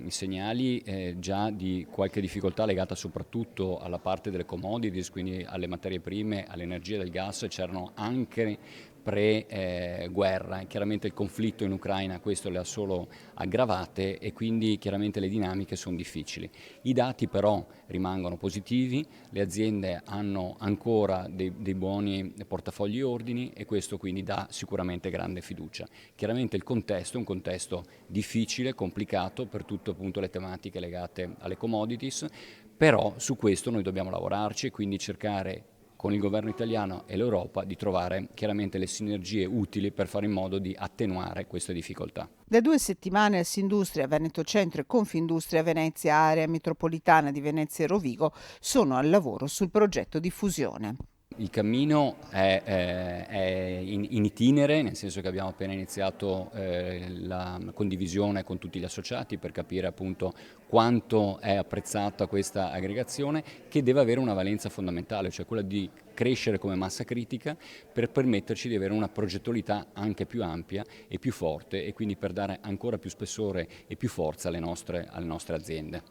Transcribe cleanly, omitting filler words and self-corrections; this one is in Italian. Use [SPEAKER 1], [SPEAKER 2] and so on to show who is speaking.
[SPEAKER 1] I segnali già di qualche difficoltà legata soprattutto alla parte delle commodities, quindi alle materie prime, all'energia del gas, c'erano anche pre-guerra. Chiaramente il conflitto in Ucraina questo le ha solo aggravate e quindi chiaramente le dinamiche sono difficili. I dati però rimangono positivi, le aziende hanno ancora dei buoni portafogli ordini e questo quindi dà sicuramente grande fiducia. Chiaramente il contesto è un contesto difficile, complicato per tutte appunto le tematiche legate alle commodities, però su questo noi dobbiamo lavorarci e quindi cercare con il governo italiano e l'Europa di trovare chiaramente le sinergie utili per fare in modo di attenuare queste difficoltà.
[SPEAKER 2] Da 2 settimane Assindustria, Veneto Centro e Confindustria Venezia, area metropolitana di Venezia e Rovigo, sono al lavoro sul progetto di fusione.
[SPEAKER 1] Il cammino è in itinere, nel senso che abbiamo appena iniziato la condivisione con tutti gli associati per capire appunto quanto è apprezzata questa aggregazione, che deve avere una valenza fondamentale, cioè quella di crescere come massa critica per permetterci di avere una progettualità anche più ampia e più forte e quindi per dare ancora più spessore e più forza alle nostre aziende.